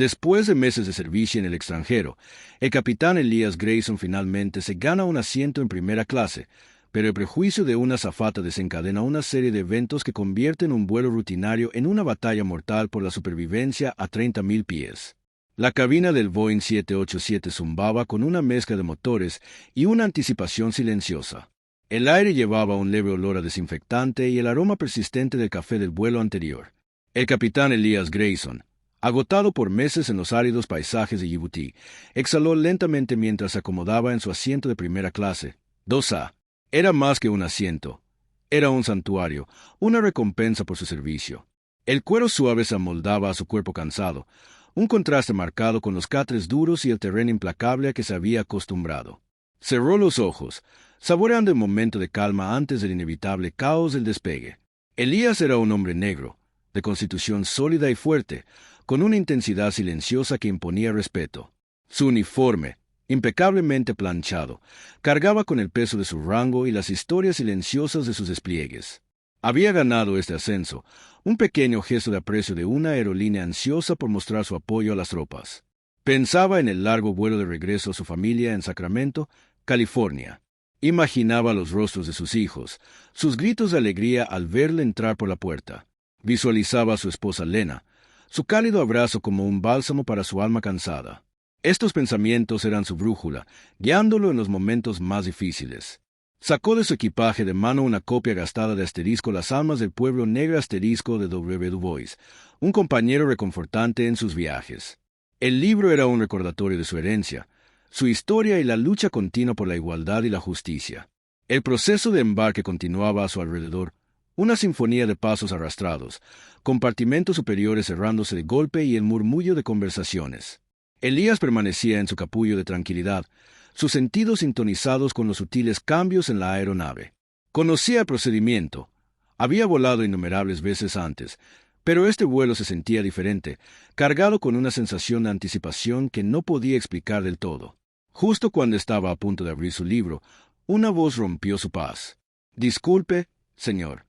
Después de meses de servicio en el extranjero, el capitán Elias Grayson finalmente se gana un asiento en primera clase, pero el prejuicio de una azafata desencadena una serie de eventos que convierten un vuelo rutinario en una batalla mortal por la supervivencia a 30.000 pies. La cabina del Boeing 787 zumbaba con una mezcla de motores y una anticipación silenciosa. El aire llevaba un leve olor a desinfectante y el aroma persistente del café del vuelo anterior. El capitán Elias Grayson, agotado por meses en los áridos paisajes de Djibouti, exhaló lentamente mientras se acomodaba en su asiento de primera clase. 2A. Era más que un asiento. Era un santuario, una recompensa por su servicio. El cuero suave se amoldaba a su cuerpo cansado, un contraste marcado con los catres duros y el terreno implacable a que se había acostumbrado. Cerró los ojos, saboreando el momento de calma antes del inevitable caos del despegue. Elías era un hombre negro, de constitución sólida y fuerte, con una intensidad silenciosa que imponía respeto. Su uniforme, impecablemente planchado, cargaba con el peso de su rango y las historias silenciosas de sus despliegues. Había ganado este ascenso, un pequeño gesto de aprecio de una aerolínea ansiosa por mostrar su apoyo a las tropas. Pensaba en el largo vuelo de regreso a su familia en Sacramento, California. Imaginaba los rostros de sus hijos, sus gritos de alegría al verle entrar por la puerta. Visualizaba a su esposa Lena, su cálido abrazo como un bálsamo para su alma cansada. Estos pensamientos eran su brújula, guiándolo en los momentos más difíciles. Sacó de su equipaje de mano una copia gastada de Asterisco Las Almas del Pueblo Negro Asterisco de W. Du Bois, un compañero reconfortante en sus viajes. El libro era un recordatorio de su herencia, su historia y la lucha continua por la igualdad y la justicia. El proceso de embarque continuaba a su alrededor, una sinfonía de pasos arrastrados, compartimentos superiores cerrándose de golpe y el murmullo de conversaciones. Elías permanecía en su capullo de tranquilidad, sus sentidos sintonizados con los sutiles cambios en la aeronave. Conocía el procedimiento. Había volado innumerables veces antes, pero este vuelo se sentía diferente, cargado con una sensación de anticipación que no podía explicar del todo. Justo cuando estaba a punto de abrir su libro, una voz rompió su paz. «Disculpe, señor».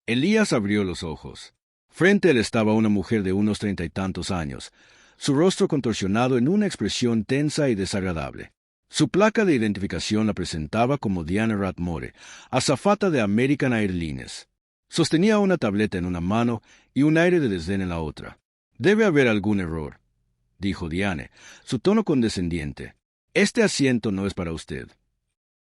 Elías abrió los ojos. Frente a él estaba una mujer de unos 30 y tantos años, su rostro contorsionado en una expresión tensa y desagradable. Su placa de identificación la presentaba como Diane Ratmore, azafata de American Airlines. Sostenía una tableta en una mano y un aire de desdén en la otra. «Debe haber algún error», dijo Diane, su tono condescendiente. «Este asiento no es para usted».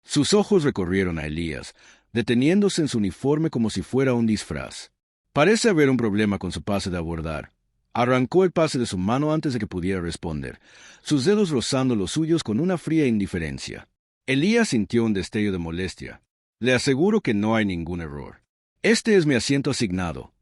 Sus ojos recorrieron a Elías, deteniéndose en su uniforme como si fuera un disfraz. «Parece haber un problema con su pase de abordar». Arrancó el pase de su mano antes de que pudiera responder, sus dedos rozando los suyos con una fría indiferencia. Elías sintió un destello de molestia. «Le aseguro que no hay ningún error. Este es mi asiento asignado».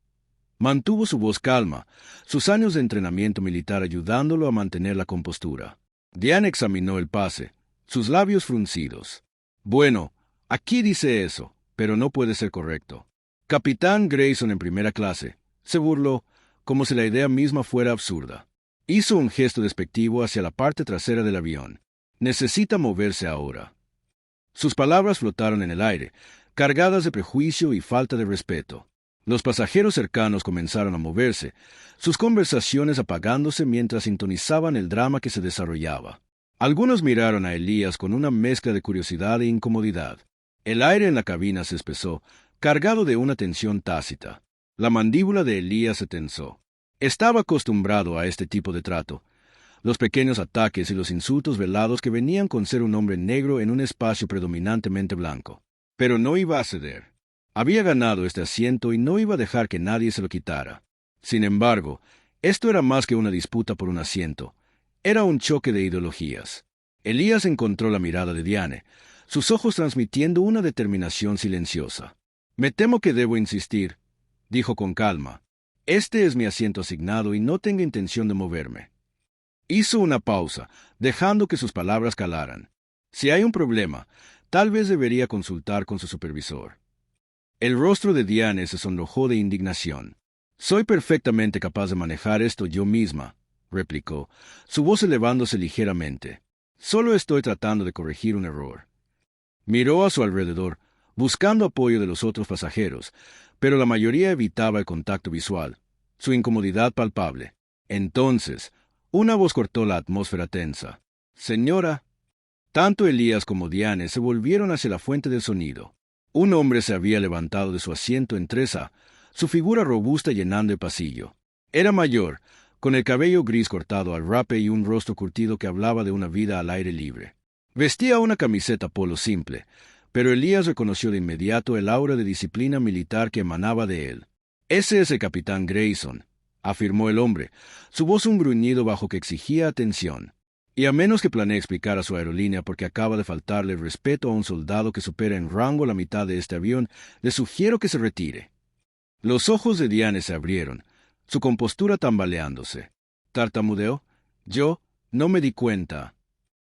Mantuvo su voz calma, sus años de entrenamiento militar ayudándolo a mantener la compostura. Diane examinó el pase, sus labios fruncidos. «Bueno, aquí dice eso, pero no puede ser correcto». «Capitán Grayson en primera clase», se burló, como si la idea misma fuera absurda. Hizo un gesto despectivo hacia la parte trasera del avión. «Necesita moverse ahora». Sus palabras flotaron en el aire, cargadas de prejuicio y falta de respeto. Los pasajeros cercanos comenzaron a moverse, sus conversaciones apagándose mientras sintonizaban el drama que se desarrollaba. Algunos miraron a Elías con una mezcla de curiosidad e incomodidad. El aire en la cabina se espesó, cargado de una tensión tácita. La mandíbula de Elías se tensó. Estaba acostumbrado a este tipo de trato, los pequeños ataques y los insultos velados que venían con ser un hombre negro en un espacio predominantemente blanco. Pero no iba a ceder. Había ganado este asiento y no iba a dejar que nadie se lo quitara. Sin embargo, esto era más que una disputa por un asiento. Era un choque de ideologías. Elías encontró la mirada de Diane, sus ojos transmitiendo una determinación silenciosa. «Me temo que debo insistir», dijo con calma. «Este es mi asiento asignado y no tengo intención de moverme». Hizo una pausa, dejando que sus palabras calaran. «Si hay un problema, tal vez debería consultar con su supervisor». El rostro de Diane se sonrojó de indignación. «Soy perfectamente capaz de manejar esto yo misma», replicó, su voz elevándose ligeramente. «Solo estoy tratando de corregir un error». Miró a su alrededor, buscando apoyo de los otros pasajeros, pero la mayoría evitaba el contacto visual, su incomodidad palpable. Entonces, Una voz cortó la atmósfera tensa. Señora. Tanto Elías como Diane se volvieron hacia la fuente del sonido. Un hombre se había levantado de su asiento en 3A, su figura robusta llenando el pasillo. Era mayor, con el cabello gris cortado al rape y un rostro curtido que hablaba de una vida al aire libre. Vestía una camiseta polo simple, pero Elías reconoció de inmediato el aura de disciplina militar que emanaba de él. «Ese es el capitán Grayson», afirmó el hombre, su voz un gruñido bajo que exigía atención. «Y a menos que planee explicar a su aerolínea por qué acaba de faltarle el respeto a un soldado que supera en rango la mitad de este avión, le sugiero que se retire». Los ojos de Diane se abrieron, su compostura tambaleándose. Tartamudeó. «Yo no me di cuenta».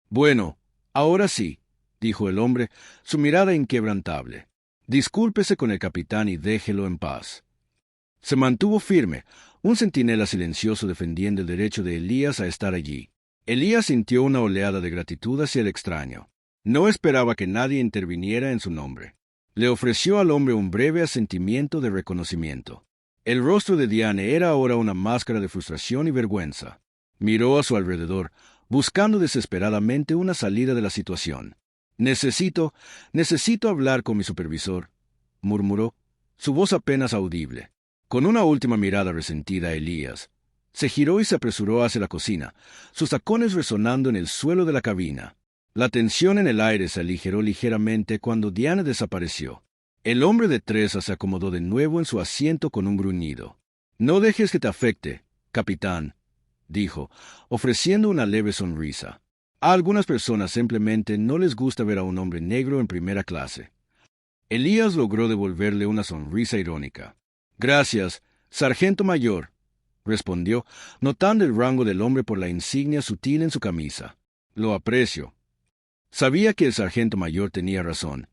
«Bueno, ahora sí», dijo el hombre, su mirada inquebrantable. «Discúlpese con el capitán y déjelo en paz». Se mantuvo firme, un centinela silencioso defendiendo el derecho de Elías a estar allí. Elías sintió una oleada de gratitud hacia el extraño. No esperaba que nadie interviniera en su nombre. Le ofreció al hombre un breve asentimiento de reconocimiento. El rostro de Diane era ahora una máscara de frustración y vergüenza. Miró a su alrededor, buscando desesperadamente una salida de la situación. Necesito hablar con mi supervisor», murmuró, su voz apenas audible. Con una última mirada resentida a Elías, se giró y se apresuró hacia la cocina, sus tacones resonando en el suelo de la cabina. La tensión en el aire se aligeró ligeramente cuando Diane desapareció. El hombre de 3A se acomodó de nuevo en su asiento con un gruñido. «No dejes que te afecte, capitán», dijo, ofreciendo una leve sonrisa. A algunas personas simplemente no les gusta ver a un hombre negro en primera clase. Elías logró devolverle una sonrisa irónica. «Gracias, sargento mayor», respondió, notando el rango del hombre por la insignia sutil en su camisa. «Lo aprecio». Sabía que el sargento mayor tenía razón.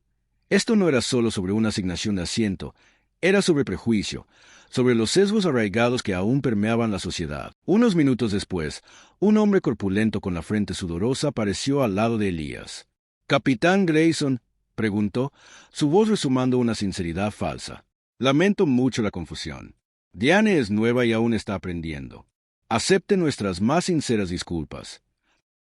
Esto no era solo sobre una asignación de asiento, era sobre prejuicio, sobre los sesgos arraigados que aún permeaban la sociedad. Unos minutos después, un hombre corpulento con la frente sudorosa apareció al lado de Elías. «¿Capitán Grayson?», preguntó, su voz resumando una sinceridad falsa. «Lamento mucho la confusión. Diane es nueva y aún está aprendiendo. Acepte nuestras más sinceras disculpas».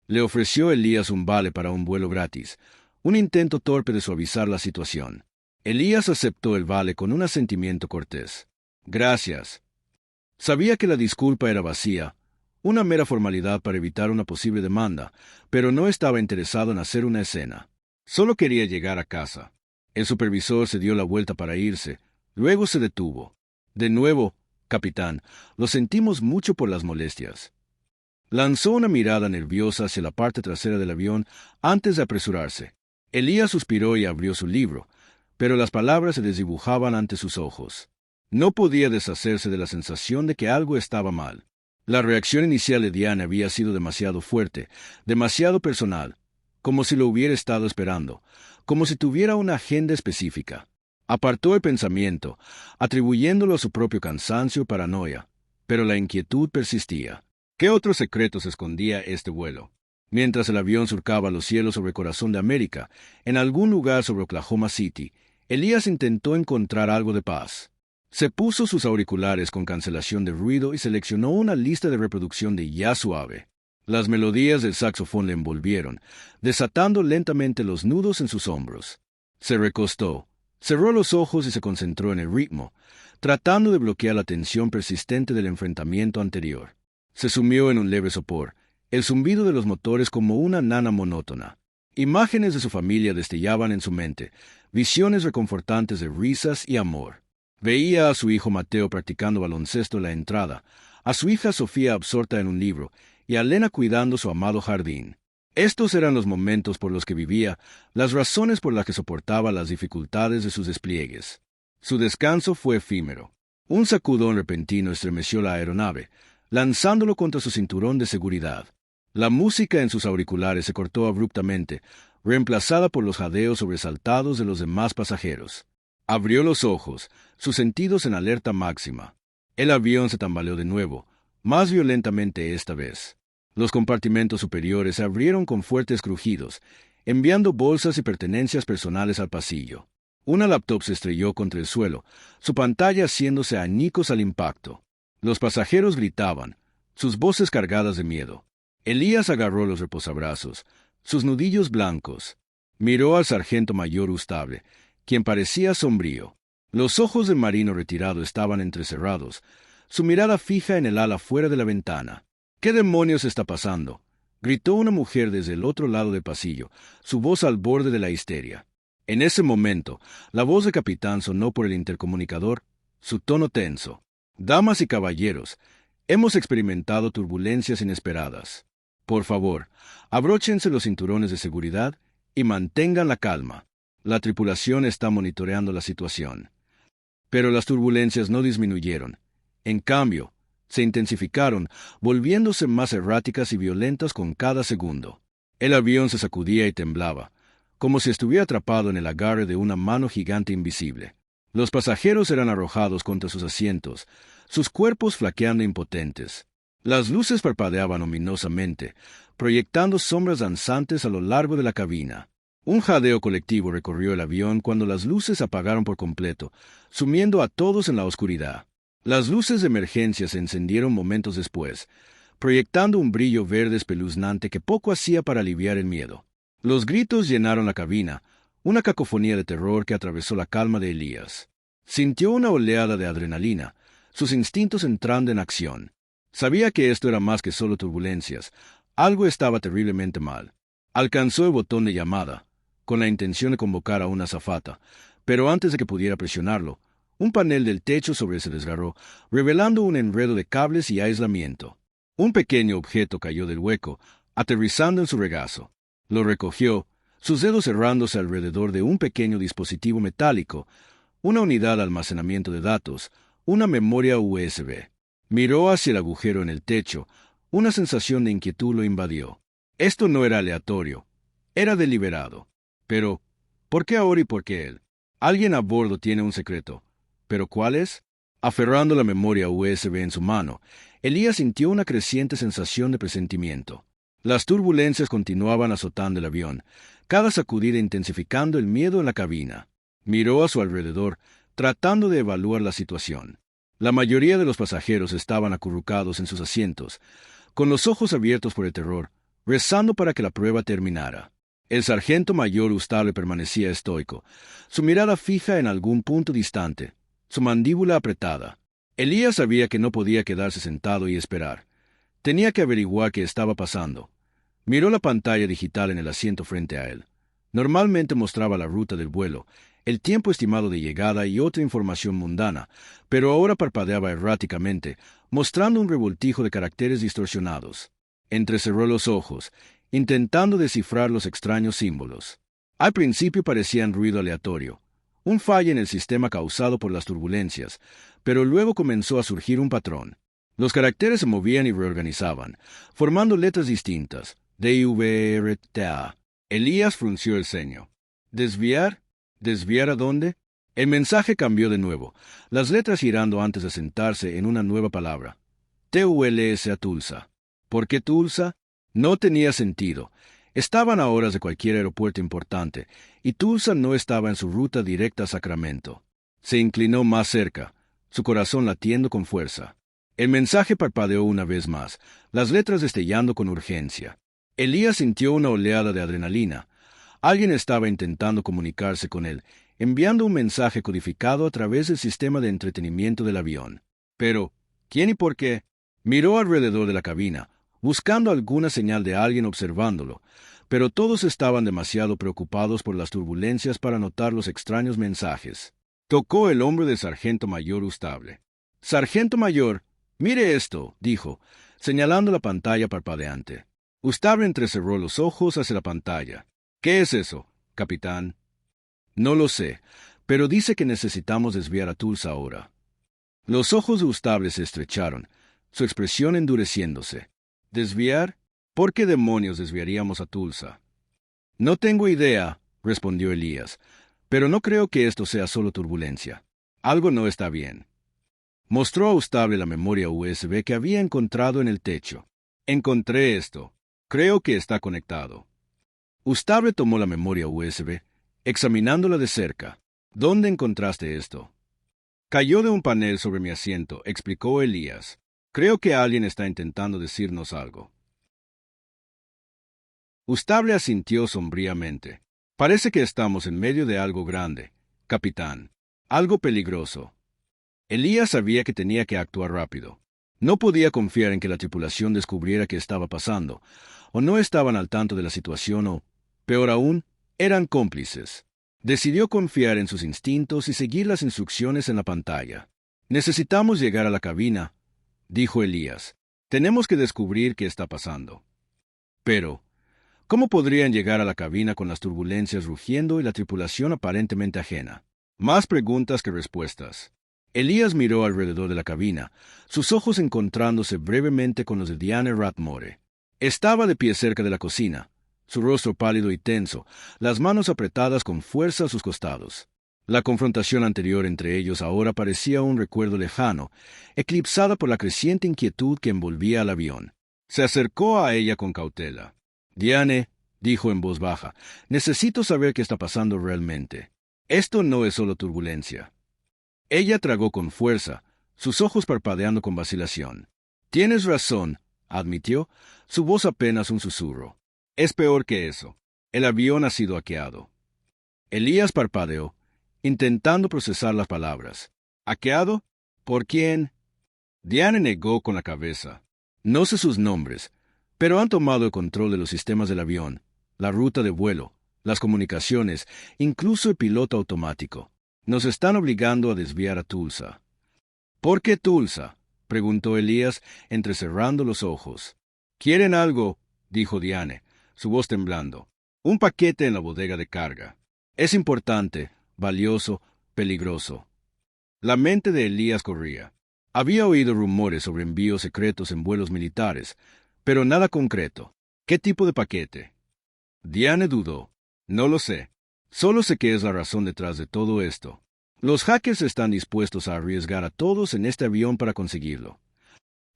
Le ofreció Elías un vale para un vuelo gratis, un intento torpe de suavizar la situación. Elías aceptó el vale con un asentimiento cortés. «Gracias». Sabía que la disculpa era vacía, una mera formalidad para evitar una posible demanda, pero no estaba interesado en hacer una escena. Solo quería llegar a casa. El supervisor se dio la vuelta para irse, luego se detuvo. «De nuevo, capitán, lo sentimos mucho por las molestias». Lanzó una mirada nerviosa hacia la parte trasera del avión antes de apresurarse. Elías suspiró y abrió su libro, pero las palabras se desdibujaban ante sus ojos. No podía deshacerse de la sensación de que algo estaba mal. La reacción inicial de Diane había sido demasiado fuerte, demasiado personal, como si lo hubiera estado esperando, como si tuviera una agenda específica. Apartó el pensamiento, atribuyéndolo a su propio cansancio o paranoia, pero la inquietud persistía. ¿Qué otros secretos escondía este vuelo? Mientras el avión surcaba los cielos sobre Corazón de América, en algún lugar sobre Oklahoma City, Elías intentó encontrar algo de paz. Se puso sus auriculares con cancelación de ruido y seleccionó una lista de reproducción de Ya Suave. Las melodías del saxofón le envolvieron, desatando lentamente los nudos en sus hombros. Se recostó, cerró los ojos y se concentró en el ritmo, tratando de bloquear la tensión persistente del enfrentamiento anterior. Se sumió en un leve sopor, el zumbido de los motores como una nana monótona. Imágenes de su familia destellaban en su mente, visiones reconfortantes de risas y amor. Veía a su hijo Mateo practicando baloncesto en la entrada, a su hija Sofía absorta en un libro, y a Lena cuidando su amado jardín. Estos eran los momentos por los que vivía, las razones por las que soportaba las dificultades de sus despliegues. Su descanso fue efímero. Un sacudón repentino estremeció la aeronave, lanzándolo contra su cinturón de seguridad. La música en sus auriculares se cortó abruptamente, reemplazada por los jadeos sobresaltados de los demás pasajeros. Abrió los ojos, sus sentidos en alerta máxima. El avión se tambaleó de nuevo, más violentamente esta vez. Los compartimentos superiores se abrieron con fuertes crujidos, enviando bolsas y pertenencias personales al pasillo. Una laptop se estrelló contra el suelo, su pantalla haciéndose añicos al impacto. Los pasajeros gritaban, sus voces cargadas de miedo. Elías agarró los reposabrazos, sus nudillos blancos. Miró al sargento mayor Ustable, quien parecía sombrío. Los ojos del marino retirado estaban entrecerrados, su mirada fija en el ala fuera de la ventana. ¿Qué demonios está pasando?, gritó una mujer desde el otro lado del pasillo, su voz al borde de la histeria. En ese momento, la voz del capitán sonó por el intercomunicador, su tono tenso. Damas y caballeros, hemos experimentado turbulencias inesperadas. Por favor, abróchense los cinturones de seguridad y mantengan la calma. La tripulación está monitoreando la situación. Pero las turbulencias no disminuyeron. En cambio, se intensificaron, volviéndose más erráticas y violentas con cada segundo. El avión se sacudía y temblaba, como si estuviera atrapado en el agarre de una mano gigante invisible. Los pasajeros eran arrojados contra sus asientos, sus cuerpos flaqueando impotentes. Las luces parpadeaban ominosamente, proyectando sombras danzantes a lo largo de la cabina. Un jadeo colectivo recorrió el avión cuando las luces se apagaron por completo, sumiendo a todos en la oscuridad. Las luces de emergencia se encendieron momentos después, proyectando un brillo verde espeluznante que poco hacía para aliviar el miedo. Los gritos llenaron la cabina, una cacofonía de terror que atravesó la calma de Elías. Sintió una oleada de adrenalina, sus instintos entrando en acción. Sabía que esto era más que solo turbulencias, algo estaba terriblemente mal. Alcanzó el botón de llamada, con la intención de convocar a una azafata, pero antes de que pudiera presionarlo, un panel del techo sobre se desgarró, revelando un enredo de cables y aislamiento. Un pequeño objeto cayó del hueco, aterrizando en su regazo. Lo recogió, sus dedos cerrándose alrededor de un pequeño dispositivo metálico, una unidad de almacenamiento de datos, una memoria USB. Miró hacia el agujero en el techo, una sensación de inquietud lo invadió. Esto no era aleatorio, era deliberado. Pero, ¿por qué ahora y por qué él? Alguien a bordo tiene un secreto. ¿Pero cuál es? Aferrando la memoria USB en su mano, Elías sintió una creciente sensación de presentimiento. Las turbulencias continuaban azotando el avión, cada sacudida intensificando el miedo en la cabina. Miró a su alrededor, tratando de evaluar la situación. La mayoría de los pasajeros estaban acurrucados en sus asientos, con los ojos abiertos por el terror, rezando para que la prueba terminara. El sargento mayor Ustable permanecía estoico, su mirada fija en algún punto distante, su mandíbula apretada. Elías sabía que no podía quedarse sentado y esperar. Tenía que averiguar qué estaba pasando. Miró la pantalla digital en el asiento frente a él. Normalmente mostraba la ruta del vuelo, el tiempo estimado de llegada y otra información mundana, pero ahora parpadeaba erráticamente, mostrando un revoltijo de caracteres distorsionados. Entrecerró los ojos, intentando descifrar los extraños símbolos. Al principio parecían ruido aleatorio, un fallo en el sistema causado por las turbulencias, pero luego comenzó a surgir un patrón. Los caracteres se movían y reorganizaban, formando letras distintas, D, V, R, T, A. Elías frunció el ceño. ¿Desviar? ¿Desviar a dónde? El mensaje cambió de nuevo, las letras girando antes de sentarse en una nueva palabra. TULS a Tulsa. ¿Por qué Tulsa? No tenía sentido. Estaban a horas de cualquier aeropuerto importante, y Tulsa no estaba en su ruta directa a Sacramento. Se inclinó más cerca, su corazón latiendo con fuerza. El mensaje parpadeó una vez más, las letras destellando con urgencia. Elías sintió una oleada de adrenalina. Alguien estaba intentando comunicarse con él, enviando un mensaje codificado a través del sistema de entretenimiento del avión. Pero, ¿quién y por qué? Miró alrededor de la cabina, buscando alguna señal de alguien observándolo, pero todos estaban demasiado preocupados por las turbulencias para notar los extraños mensajes. Tocó el hombro del sargento mayor Ustable. «Sargento mayor, mire esto», dijo, señalando la pantalla parpadeante. Ustable entrecerró los ojos hacia la pantalla. «¿Qué es eso, capitán?» «No lo sé, pero dice que necesitamos desviar a Tulsa ahora». Los ojos de Ustable se estrecharon, su expresión endureciéndose. ¿Desviar? ¿Por qué demonios desviaríamos a Tulsa? No tengo idea, respondió Elías, pero no creo que esto sea solo turbulencia. Algo no está bien. Mostró a Ustable la memoria USB que había encontrado en el techo. Encontré esto. Creo que está conectado. Ustable tomó la memoria USB, examinándola de cerca. ¿Dónde encontraste esto? Cayó de un panel sobre mi asiento, explicó Elías. Creo que alguien está intentando decirnos algo. Ustable asintió sombríamente. Parece que estamos en medio de algo grande, capitán. Algo peligroso. Elías sabía que tenía que actuar rápido. No podía confiar en que la tripulación descubriera qué estaba pasando, o no estaban al tanto de la situación o, peor aún, eran cómplices. Decidió confiar en sus instintos y seguir las instrucciones en la pantalla. Necesitamos llegar a la cabina, dijo Elías. Tenemos que descubrir qué está pasando. Pero, ¿cómo podrían llegar a la cabina con las turbulencias rugiendo y la tripulación aparentemente ajena? Más preguntas que respuestas. Elías miró alrededor de la cabina, sus ojos encontrándose brevemente con los de Diane Rathmore. Estaba de pie cerca de la cocina, su rostro pálido y tenso, las manos apretadas con fuerza a sus costados. La confrontación anterior entre ellos ahora parecía un recuerdo lejano, eclipsada por la creciente inquietud que envolvía al avión. Se acercó a ella con cautela. «Diane», dijo en voz baja, «necesito saber qué está pasando realmente. Esto no es solo turbulencia». Ella tragó con fuerza, sus ojos parpadeando con vacilación. «Tienes razón», admitió, su voz apenas un susurro. «Es peor que eso. El avión ha sido hackeado». Elías parpadeó, intentando procesar las palabras. «¿Hackeado? ¿Por quién?» Diane negó con la cabeza. «No sé sus nombres, pero han tomado el control de los sistemas del avión, la ruta de vuelo, las comunicaciones, incluso el piloto automático. Nos están obligando a desviar a Tulsa». «¿Por qué Tulsa?», preguntó Elías, entrecerrando los ojos. «Quieren algo», dijo Diane, su voz temblando. «Un paquete en la bodega de carga. Es importante, valioso, peligroso». La mente de Elías corría. Había oído rumores sobre envíos secretos en vuelos militares, pero nada concreto. ¿Qué tipo de paquete? Diane dudó. «No lo sé. Solo sé que es la razón detrás de todo esto. Los hackers están dispuestos a arriesgar a todos en este avión para conseguirlo».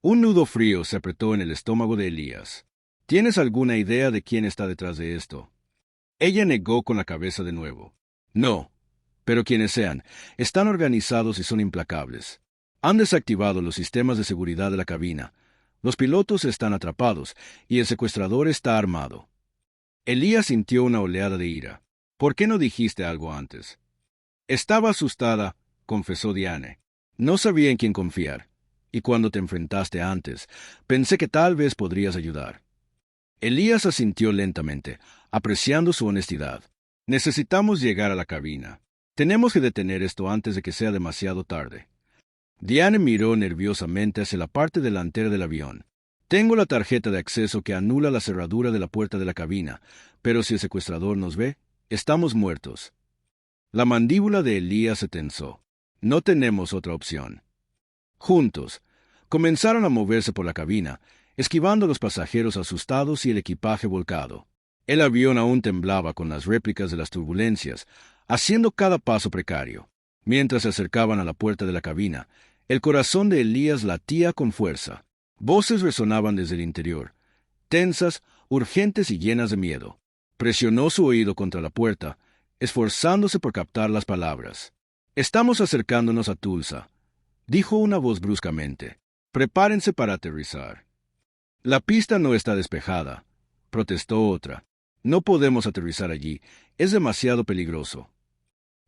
Un nudo frío se apretó en el estómago de Elías. «¿Tienes alguna idea de quién está detrás de esto?» Ella negó con la cabeza de nuevo. «No, pero quienes sean, están organizados y son implacables. Han desactivado los sistemas de seguridad de la cabina. Los pilotos están atrapados y el secuestrador está armado». Elías sintió una oleada de ira. «¿Por qué no dijiste algo antes?» «Estaba asustada», confesó Diane. «No sabía en quién confiar. Y cuando te enfrentaste antes, pensé que tal vez podrías ayudar». Elías asintió lentamente, apreciando su honestidad. «Necesitamos llegar a la cabina. Tenemos que detener esto antes de que sea demasiado tarde». Diane miró nerviosamente hacia la parte delantera del avión. «Tengo la tarjeta de acceso que anula la cerradura de la puerta de la cabina, pero si el secuestrador nos ve, estamos muertos». La mandíbula de Elías se tensó. «No tenemos otra opción». Juntos, comenzaron a moverse por la cabina, esquivando a los pasajeros asustados y el equipaje volcado. El avión aún temblaba con las réplicas de las turbulencias, haciendo cada paso precario. Mientras se acercaban a la puerta de la cabina, el corazón de Elías latía con fuerza. Voces resonaban desde el interior, tensas, urgentes y llenas de miedo. Presionó su oído contra la puerta, esforzándose por captar las palabras. «Estamos acercándonos a Tulsa», dijo una voz bruscamente. «Prepárense para aterrizar». «La pista no está despejada», protestó otra. «No podemos aterrizar allí, es demasiado peligroso».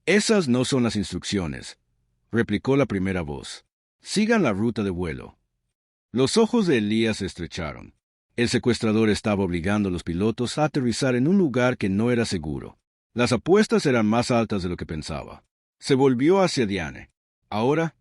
«Esas no son las instrucciones», replicó la primera voz. «Sigan la ruta de vuelo». Los ojos de Elías se estrecharon. El secuestrador estaba obligando a los pilotos a aterrizar en un lugar que no era seguro. Las apuestas eran más altas de lo que pensaba. Se volvió hacia Diane. «Ahora».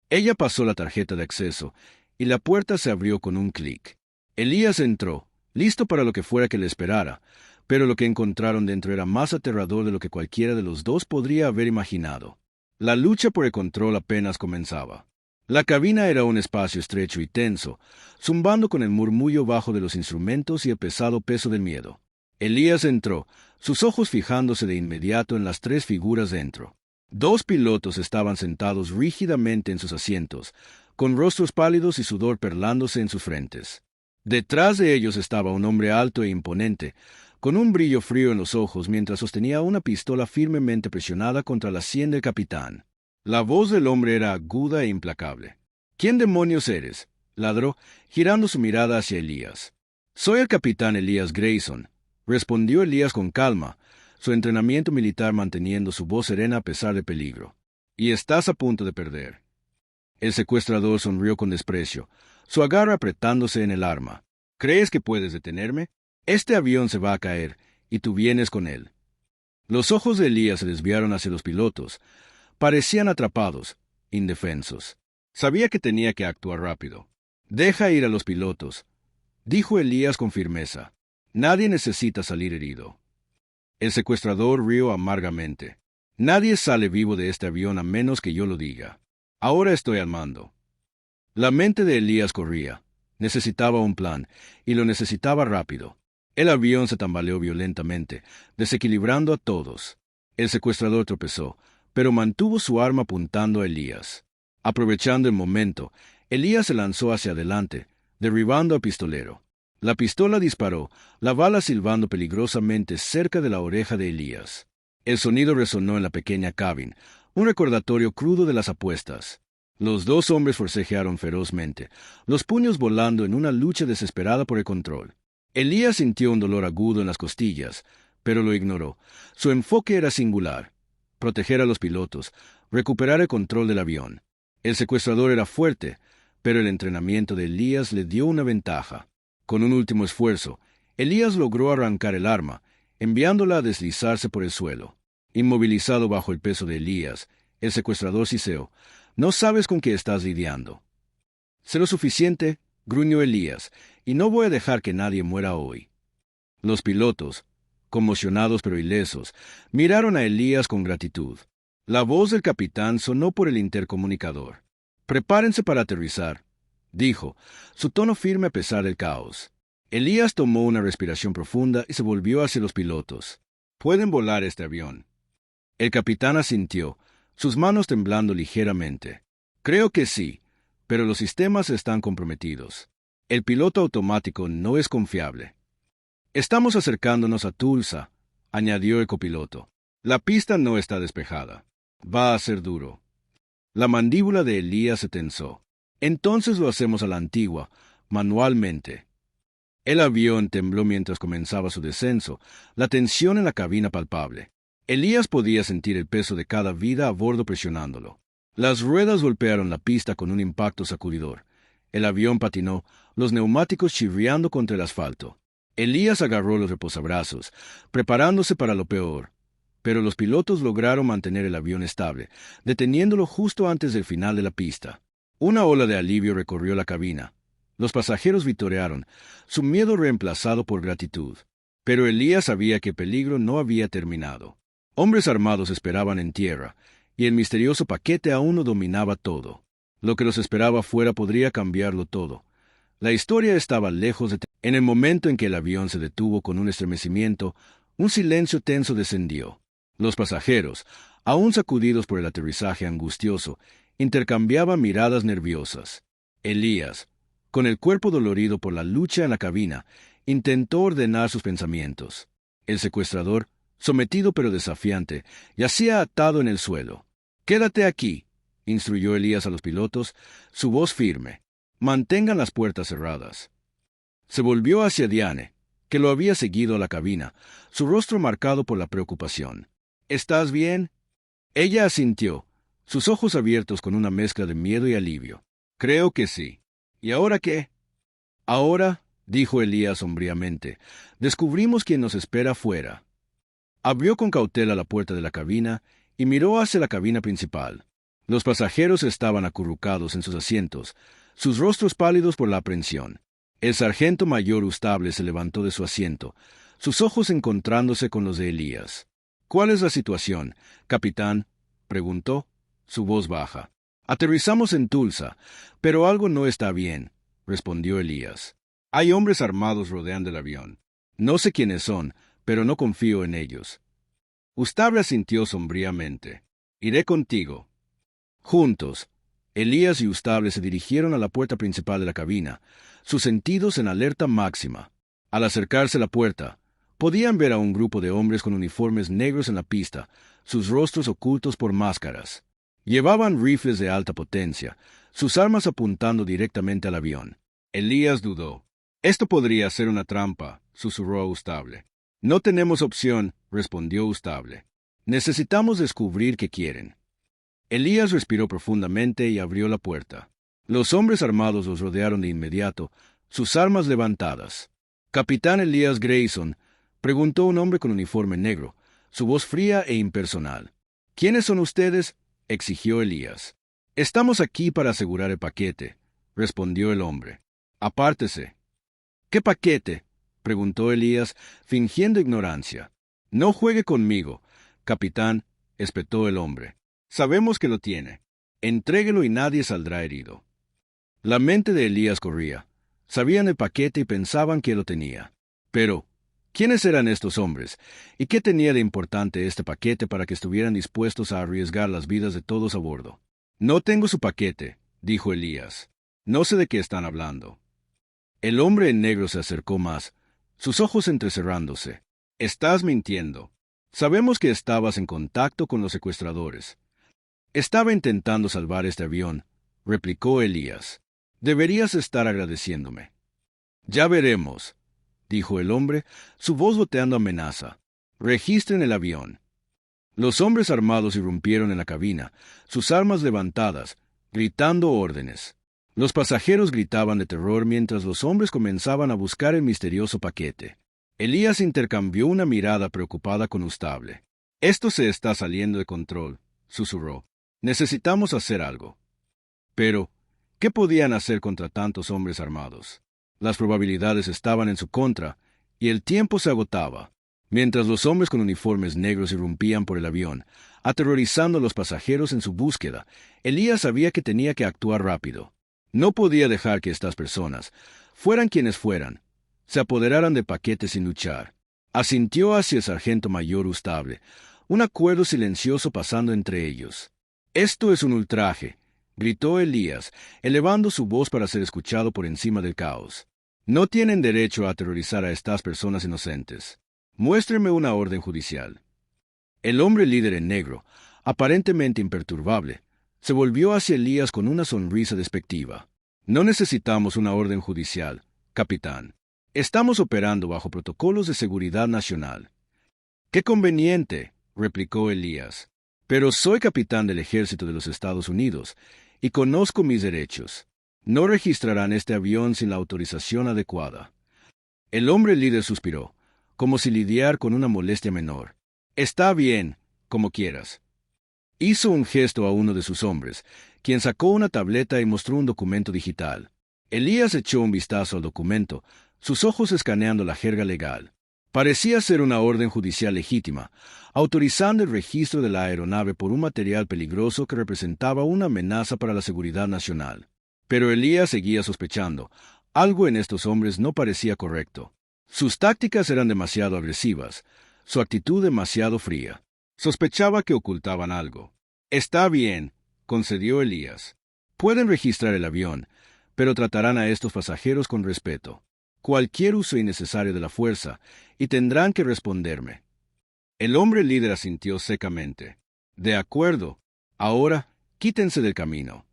Ella pasó la tarjeta de acceso, y la puerta se abrió con un clic. Elías entró, listo para lo que fuera que le esperara, pero lo que encontraron dentro era más aterrador de lo que cualquiera de los dos podría haber imaginado. La lucha por el control apenas comenzaba. La cabina era un espacio estrecho y tenso, zumbando con el murmullo bajo de los instrumentos y el pesado peso del miedo. Elías entró, sus ojos fijándose de inmediato en las tres figuras dentro. Dos pilotos estaban sentados rígidamente en sus asientos, con rostros pálidos y sudor perlándose en sus frentes. Detrás de ellos estaba un hombre alto e imponente, con un brillo frío en los ojos mientras sostenía una pistola firmemente presionada contra la sien del capitán. La voz del hombre era aguda e implacable. «¿Quién demonios eres?», ladró, girando su mirada hacia Elías. «Soy el capitán Elías Grayson», respondió Elías con calma, su entrenamiento militar manteniendo su voz serena a pesar del peligro. «Y estás a punto de perder». El secuestrador sonrió con desprecio, su agarre apretándose en el arma. «¿Crees que puedes detenerme? Este avión se va a caer, y tú vienes con él». Los ojos de Elías se desviaron hacia los pilotos. Parecían atrapados, indefensos. Sabía que tenía que actuar rápido. «Deja ir a los pilotos», dijo Elías con firmeza. «Nadie necesita salir herido». El secuestrador rió amargamente. «Nadie sale vivo de este avión a menos que yo lo diga. Ahora estoy al mando». La mente de Elías corría. Necesitaba un plan, y lo necesitaba rápido. El avión se tambaleó violentamente, desequilibrando a todos. El secuestrador tropezó, pero mantuvo su arma apuntando a Elías. Aprovechando el momento, Elías se lanzó hacia adelante, derribando al pistolero. La pistola disparó, la bala silbando peligrosamente cerca de la oreja de Elías. El sonido resonó en la pequeña cabina, un recordatorio crudo de las apuestas. Los dos hombres forcejearon ferozmente, los puños volando en una lucha desesperada por el control. Elías sintió un dolor agudo en las costillas, pero lo ignoró. Su enfoque era singular: proteger a los pilotos, recuperar el control del avión. El secuestrador era fuerte, pero el entrenamiento de Elías le dio una ventaja. Con un último esfuerzo, Elías logró arrancar el arma, enviándola a deslizarse por el suelo. Inmovilizado bajo el peso de Elías, el secuestrador siseó: «No sabes con qué estás lidiando». «Sé lo suficiente», gruñó Elías, «y no voy a dejar que nadie muera hoy». Los pilotos, conmocionados pero ilesos, miraron a Elías con gratitud. La voz del capitán sonó por el intercomunicador. «Prepárense para aterrizar», dijo, su tono firme a pesar del caos. Elías tomó una respiración profunda y se volvió hacia los pilotos. «¿Pueden volar este avión?». El capitán asintió, sus manos temblando ligeramente. «Creo que sí, pero los sistemas están comprometidos. El piloto automático no es confiable». «Estamos acercándonos a Tulsa», añadió el copiloto. «La pista no está despejada. Va a ser duro». La mandíbula de Elías se tensó. «Entonces lo hacemos a la antigua, manualmente». El avión tembló mientras comenzaba su descenso, la tensión en la cabina palpable. Elías podía sentir el peso de cada vida a bordo presionándolo. Las ruedas golpearon la pista con un impacto sacudidor. El avión patinó, los neumáticos chirriando contra el asfalto. Elías agarró los reposabrazos, preparándose para lo peor. Pero los pilotos lograron mantener el avión estable, deteniéndolo justo antes del final de la pista. Una ola de alivio recorrió la cabina. Los pasajeros vitorearon, su miedo reemplazado por gratitud. Pero Elías sabía que el peligro no había terminado. Hombres armados esperaban en tierra, y el misterioso paquete aún no dominaba todo. Lo que los esperaba afuera podría cambiarlo todo. La historia estaba lejos de... En el momento en que el avión se detuvo con un estremecimiento, un silencio tenso descendió. Los pasajeros, aún sacudidos por el aterrizaje angustioso, intercambiaban miradas nerviosas. Elías, con el cuerpo dolorido por la lucha en la cabina, intentó ordenar sus pensamientos. El secuestrador, sometido pero desafiante, yacía atado en el suelo. «Quédate aquí», instruyó Elías a los pilotos, su voz firme. «Mantengan las puertas cerradas». Se volvió hacia Diane, que lo había seguido a la cabina, su rostro marcado por la preocupación. «¿Estás bien?». Ella asintió, sus ojos abiertos con una mezcla de miedo y alivio. «Creo que sí». «¿Y ahora qué?». «Ahora», dijo Elías sombríamente, «descubrimos quién nos espera afuera». Abrió con cautela la puerta de la cabina y miró hacia la cabina principal. Los pasajeros estaban acurrucados en sus asientos, sus rostros pálidos por la aprensión. El sargento mayor Ustable se levantó de su asiento, sus ojos encontrándose con los de Elías. «¿Cuál es la situación, capitán?», preguntó, su voz baja. «Aterrizamos en Tulsa, pero algo no está bien», respondió Elías. «Hay hombres armados rodeando el avión. No sé quiénes son, pero no confío en ellos». Ustable asintió sombríamente. «Iré contigo». Juntos, Elías y Ustable se dirigieron a la puerta principal de la cabina, sus sentidos en alerta máxima. Al acercarse a la puerta, podían ver a un grupo de hombres con uniformes negros en la pista, sus rostros ocultos por máscaras. Llevaban rifles de alta potencia, sus armas apuntando directamente al avión. Elías dudó. Esto podría ser una trampa, susurró a Ustable. No tenemos opción, respondió Ustable. Necesitamos descubrir qué quieren. Elías respiró profundamente y abrió la puerta. Los hombres armados los rodearon de inmediato, sus armas levantadas. Capitán Elías Grayson, preguntó un hombre con uniforme negro, su voz fría e impersonal. ¿Quiénes son ustedes?, exigió Elías. Estamos aquí para asegurar el paquete, respondió el hombre. Apártese. ¿Qué paquete?, preguntó Elías, fingiendo ignorancia. No juegue conmigo, capitán, espetó el hombre. Sabemos que lo tiene. Entréguelo y nadie saldrá herido. La mente de Elías corría. Sabían el paquete y pensaban que lo tenía. Pero, ¿quiénes eran estos hombres? ¿Y qué tenía de importante este paquete para que estuvieran dispuestos a arriesgar las vidas de todos a bordo? No tengo su paquete, dijo Elías. No sé de qué están hablando. El hombre en negro se acercó más, sus ojos entrecerrándose. Estás mintiendo. Sabemos que estabas en contacto con los secuestradores. Estaba intentando salvar este avión, replicó Elías. Deberías estar agradeciéndome. Ya veremos, dijo el hombre, su voz goteando amenaza. Registren el avión. Los hombres armados irrumpieron en la cabina, sus armas levantadas, gritando órdenes. Los pasajeros gritaban de terror mientras los hombres comenzaban a buscar el misterioso paquete. Elías intercambió una mirada preocupada con Ustable. Esto se está saliendo de control, susurró. Necesitamos hacer algo. Pero, ¿qué podían hacer contra tantos hombres armados? Las probabilidades estaban en su contra, y el tiempo se agotaba. Mientras los hombres con uniformes negros irrumpían por el avión, aterrorizando a los pasajeros en su búsqueda, Elías sabía que tenía que actuar rápido. No podía dejar que estas personas, fueran quienes fueran, se apoderaran del paquete sin luchar. Asintió hacia el sargento mayor Ustable, un acuerdo silencioso pasando entre ellos. «Esto es un ultraje», gritó Elías, elevando su voz para ser escuchado por encima del caos. «No tienen derecho a aterrorizar a estas personas inocentes. Muéstrenme una orden judicial». El hombre líder en negro, aparentemente imperturbable, se volvió hacia Elías con una sonrisa despectiva. «No necesitamos una orden judicial, capitán. Estamos operando bajo protocolos de seguridad nacional». «Qué conveniente», replicó Elías. «Pero soy capitán del ejército de los Estados Unidos y conozco mis derechos. No registrarán este avión sin la autorización adecuada». El hombre líder suspiró, como si lidiar con una molestia menor. «Está bien, como quieras». Hizo un gesto a uno de sus hombres, quien sacó una tableta y mostró un documento digital. Elías echó un vistazo al documento, sus ojos escaneando la jerga legal. Parecía ser una orden judicial legítima, autorizando el registro de la aeronave por un material peligroso que representaba una amenaza para la seguridad nacional. Pero Elías seguía sospechando. Algo en estos hombres no parecía correcto. Sus tácticas eran demasiado agresivas, su actitud demasiado fría. Sospechaba que ocultaban algo. «Está bien», concedió Elías. «Pueden registrar el avión, pero tratarán a estos pasajeros con respeto. Cualquier uso innecesario de la fuerza, y tendrán que responderme». El hombre líder asintió secamente. «De acuerdo. Ahora, quítense del camino».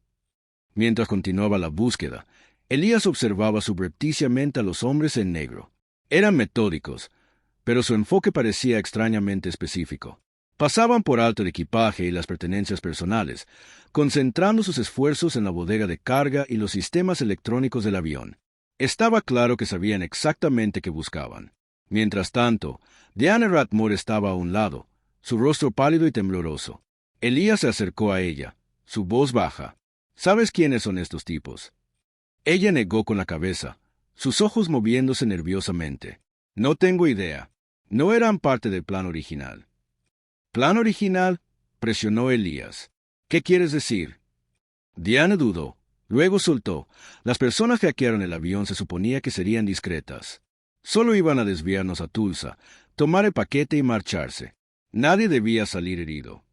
Mientras continuaba la búsqueda, Elías observaba subrepticiamente a los hombres en negro. Eran metódicos, pero su enfoque parecía extrañamente específico. Pasaban por alto el equipaje y las pertenencias personales, concentrando sus esfuerzos en la bodega de carga y los sistemas electrónicos del avión. Estaba claro que sabían exactamente qué buscaban. Mientras tanto, Diana Ratmore estaba a un lado, su rostro pálido y tembloroso. Elías se acercó a ella, su voz baja. «¿Sabes quiénes son estos tipos?» Ella negó con la cabeza, sus ojos moviéndose nerviosamente. «No tengo idea. No eran parte del plan original». «¿Plan original?», presionó Elías. «¿Qué quieres decir?». Diana dudó, luego soltó. Las personas que hackearon el avión se suponía que serían discretas. Solo iban a desviarnos a Tulsa, tomar el paquete y marcharse. Nadie debía salir herido.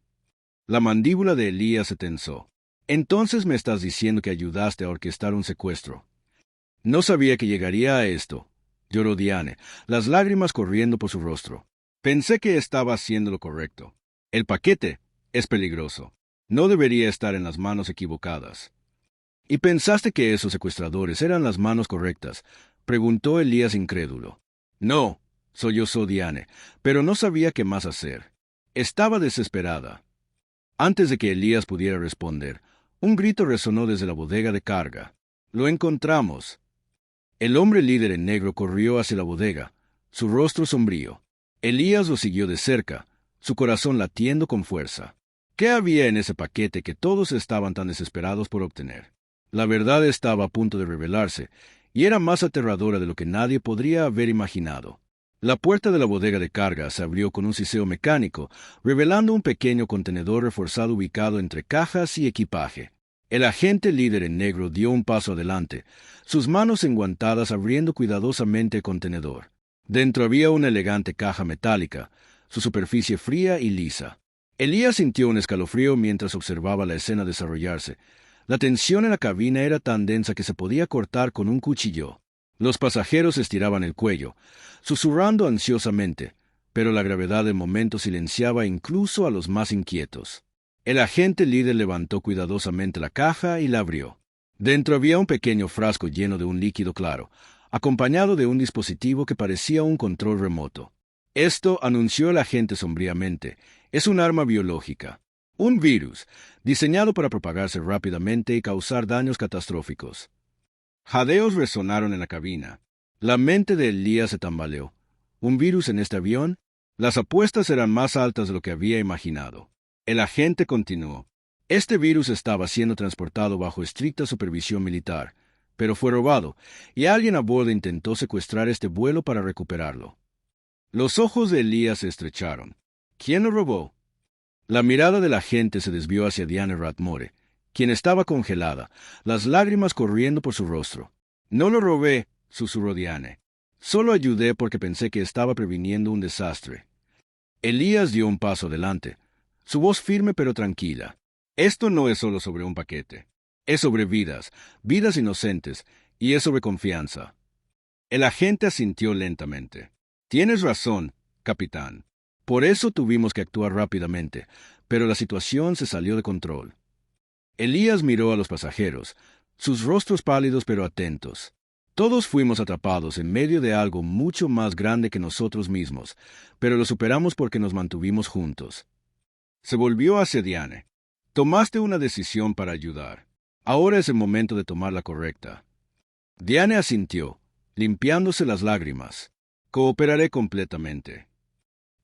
La mandíbula de Elías se tensó. «Entonces me estás diciendo que ayudaste a orquestar un secuestro». «No sabía que llegaría a esto», lloró Diane, las lágrimas corriendo por su rostro. «Pensé que estaba haciendo lo correcto. El paquete es peligroso. No debería estar en las manos equivocadas». ¿Y pensaste que esos secuestradores eran las manos correctas?, preguntó Elías incrédulo. No, sollozó Diane, pero no sabía qué más hacer. Estaba desesperada. Antes de que Elías pudiera responder, un grito resonó desde la bodega de carga. «¡Lo encontramos!». El hombre líder en negro corrió hacia la bodega, su rostro sombrío. Elías lo siguió de cerca, su corazón latiendo con fuerza. ¿Qué había en ese paquete que todos estaban tan desesperados por obtener? La verdad estaba a punto de revelarse, y era más aterradora de lo que nadie podría haber imaginado. La puerta de la bodega de carga se abrió con un siseo mecánico, revelando un pequeño contenedor reforzado ubicado entre cajas y equipaje. El agente líder en negro dio un paso adelante, sus manos enguantadas abriendo cuidadosamente el contenedor. Dentro había una elegante caja metálica, su superficie fría y lisa. Elías sintió un escalofrío mientras observaba la escena desarrollarse. La tensión en la cabina era tan densa que se podía cortar con un cuchillo. Los pasajeros estiraban el cuello, susurrando ansiosamente, pero la gravedad del momento silenciaba incluso a los más inquietos. El agente líder levantó cuidadosamente la caja y la abrió. Dentro había un pequeño frasco lleno de un líquido claro, acompañado de un dispositivo que parecía un control remoto. Esto, anunció el agente sombríamente, es un arma biológica. Un virus, diseñado para propagarse rápidamente y causar daños catastróficos. Jadeos resonaron en la cabina. La mente de Elías se tambaleó. ¿Un virus en este avión? Las apuestas eran más altas de lo que había imaginado. El agente continuó. Este virus estaba siendo transportado bajo estricta supervisión militar, pero fue robado, y alguien a bordo intentó secuestrar este vuelo para recuperarlo. Los ojos de Elías se estrecharon. ¿Quién lo robó? La mirada del agente se desvió hacia Diane Rathmore, quien estaba congelada, las lágrimas corriendo por su rostro. «No lo robé», susurró Diane. «Solo ayudé porque pensé que estaba previniendo un desastre». Elías dio un paso adelante, su voz firme pero tranquila. «Esto no es solo sobre un paquete. Es sobre vidas, vidas inocentes, y es sobre confianza». El agente asintió lentamente. «Tienes razón, capitán. Por eso tuvimos que actuar rápidamente, pero la situación se salió de control». Elías miró a los pasajeros, sus rostros pálidos pero atentos. Todos fuimos atrapados en medio de algo mucho más grande que nosotros mismos, pero lo superamos porque nos mantuvimos juntos. Se volvió hacia Diane. «Tomaste una decisión para ayudar. Ahora es el momento de tomar la correcta». Diane asintió, limpiándose las lágrimas. «Cooperaré completamente».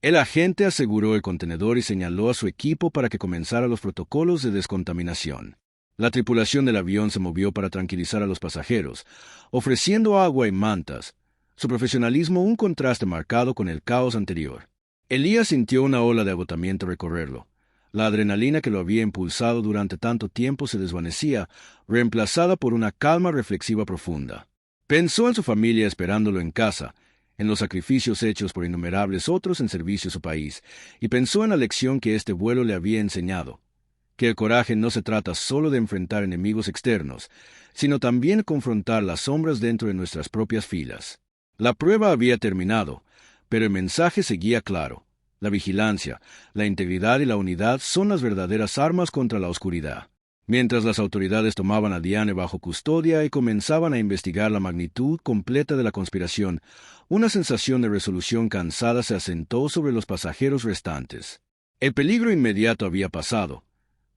El agente aseguró el contenedor y señaló a su equipo para que comenzara los protocolos de descontaminación. La tripulación del avión se movió para tranquilizar a los pasajeros, ofreciendo agua y mantas, su profesionalismo un contraste marcado con el caos anterior. Elías sintió una ola de agotamiento recorrerlo. La adrenalina que lo había impulsado durante tanto tiempo se desvanecía, reemplazada por una calma reflexiva profunda. Pensó en su familia esperándolo en casa, en los sacrificios hechos por innumerables otros en servicio a su país, y pensó en la lección que este vuelo le había enseñado, que el coraje no se trata solo de enfrentar enemigos externos, sino también confrontar las sombras dentro de nuestras propias filas. La prueba había terminado, pero el mensaje seguía claro. La vigilancia, la integridad y la unidad son las verdaderas armas contra la oscuridad. Mientras las autoridades tomaban a Diane bajo custodia y comenzaban a investigar la magnitud completa de la conspiración, una sensación de resolución cansada se asentó sobre los pasajeros restantes. El peligro inmediato había pasado,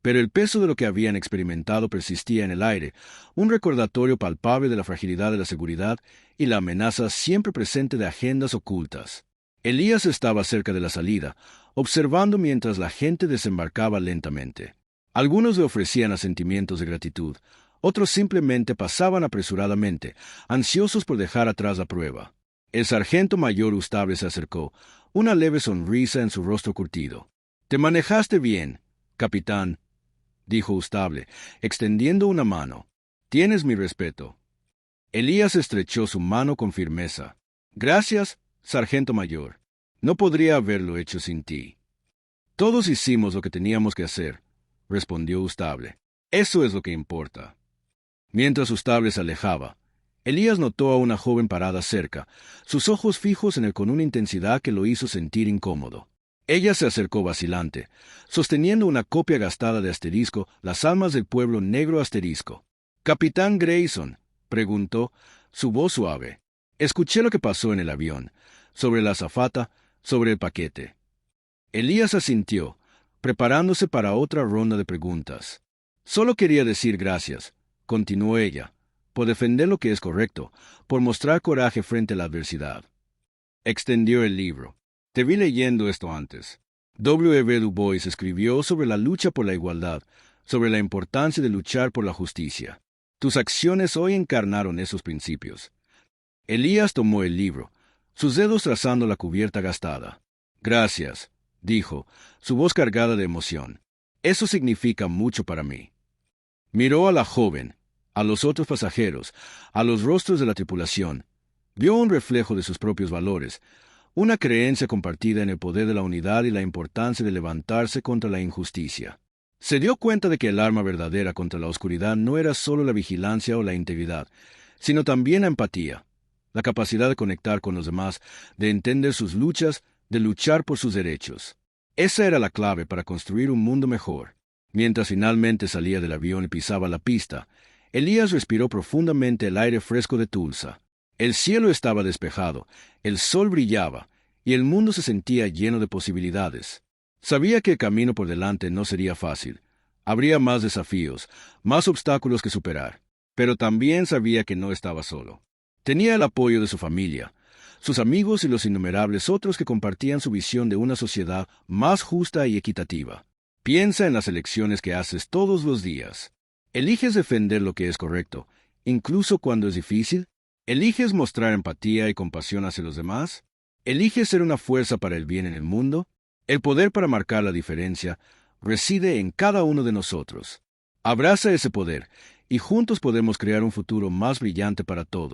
pero el peso de lo que habían experimentado persistía en el aire, un recordatorio palpable de la fragilidad de la seguridad y la amenaza siempre presente de agendas ocultas. Elías estaba cerca de la salida, observando mientras la gente desembarcaba lentamente. Algunos le ofrecían asentimientos de gratitud, otros simplemente pasaban apresuradamente, ansiosos por dejar atrás la prueba. El sargento mayor Ustable se acercó, una leve sonrisa en su rostro curtido. «Te manejaste bien, capitán», dijo Ustable, extendiendo una mano. «Tienes mi respeto». Elías estrechó su mano con firmeza. «Gracias, sargento mayor. No podría haberlo hecho sin ti». «Todos hicimos lo que teníamos que hacer», respondió Ustable. «Eso es lo que importa». Mientras Ustable se alejaba, Elías notó a una joven parada cerca, sus ojos fijos en él con una intensidad que lo hizo sentir incómodo. Ella se acercó vacilante, sosteniendo una copia gastada de Asterisco, Las almas del pueblo negro Asterisco. «Capitán Grayson», preguntó, su voz suave. «Escuché lo que pasó en el avión, sobre la azafata, sobre el paquete». Elías asintió, preparándose para otra ronda de preguntas. «Solo quería decir gracias», continuó ella, «por defender lo que es correcto, por mostrar coraje frente a la adversidad». Extendió el libro. «Te vi leyendo esto antes. W. B. Du Bois escribió sobre la lucha por la igualdad, sobre la importancia de luchar por la justicia. Tus acciones hoy encarnaron esos principios». Elías tomó el libro, sus dedos trazando la cubierta gastada. «Gracias», dijo, su voz cargada de emoción. «Eso significa mucho para mí». Miró a la joven, a los otros pasajeros, a los rostros de la tripulación. Vio un reflejo de sus propios valores, una creencia compartida en el poder de la unidad y la importancia de levantarse contra la injusticia. Se dio cuenta de que el arma verdadera contra la oscuridad no era solo la vigilancia o la integridad, sino también la empatía, la capacidad de conectar con los demás, de entender sus luchas, de luchar por sus derechos. Esa era la clave para construir un mundo mejor. Mientras finalmente salía del avión y pisaba la pista, Elías respiró profundamente el aire fresco de Tulsa. El cielo estaba despejado, el sol brillaba, y el mundo se sentía lleno de posibilidades. Sabía que el camino por delante no sería fácil. Habría más desafíos, más obstáculos que superar. Pero también sabía que no estaba solo. Tenía el apoyo de su familia, sus amigos y los innumerables otros que compartían su visión de una sociedad más justa y equitativa. Piensa en las elecciones que haces todos los días. ¿Eliges defender lo que es correcto, incluso cuando es difícil? ¿Eliges mostrar empatía y compasión hacia los demás? ¿Eliges ser una fuerza para el bien en el mundo? El poder para marcar la diferencia reside en cada uno de nosotros. Abraza ese poder, y juntos podemos crear un futuro más brillante para todos.